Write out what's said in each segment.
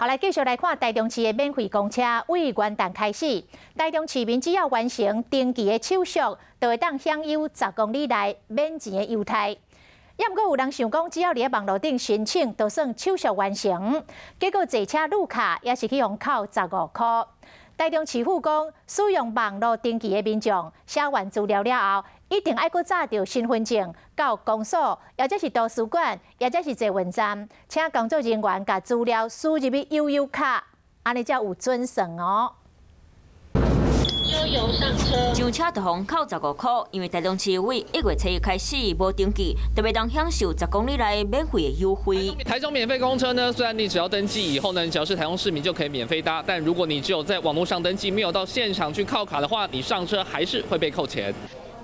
后来继续来看台中市的免费公车，为元旦开始，台中市民只要完成登记的手续，就会当享有10公里内免钱的优待。也毋过有人想讲，只要伫咧网络顶申请，就算手续完成，结果坐车路卡也是去用扣15块。台中市府讲，使用网络登记的民众写完资料了后，一定爱搁载着身份证到公所，或者是图书馆，或者是坐运站，请工作人员把资料输入去悠游卡，安尼才有准算哦。悠游上车，上车就红扣15块，因为台中市为1月7日开始无登记，特别当享受10公里内免费的优惠。台中免费公车呢，虽然你只要登记以后呢，你只要是台中市民就可以免费搭，但如果你只有在网络上登记，没有到现场去靠卡的话，你上车还是会被扣钱。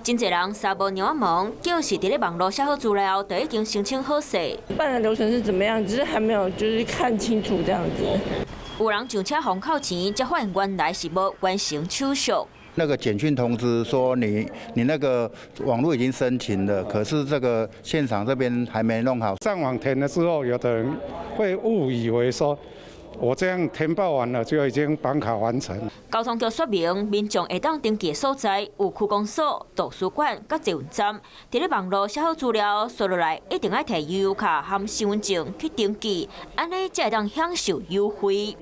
真侪人三无鸟问，就是伫咧网络写好资料，就已经申请好势。办的流程是怎么样？只是还没有就是看清楚这样子。有人上车红扣钱，才发现原来是无完成手续。那个简讯通知说你那个网络已经申请了，可是这个现场这边还没弄好。上网填了之后，有的人会误以为说，我这样填报完了就已经绑卡完成。交通局说明，民众会当登记的所在有区公所、图书馆、甲捷运站。伫咧网络写好资料，输落来一定要摕悠游卡和身份证去登记，安尼才会当享受优惠。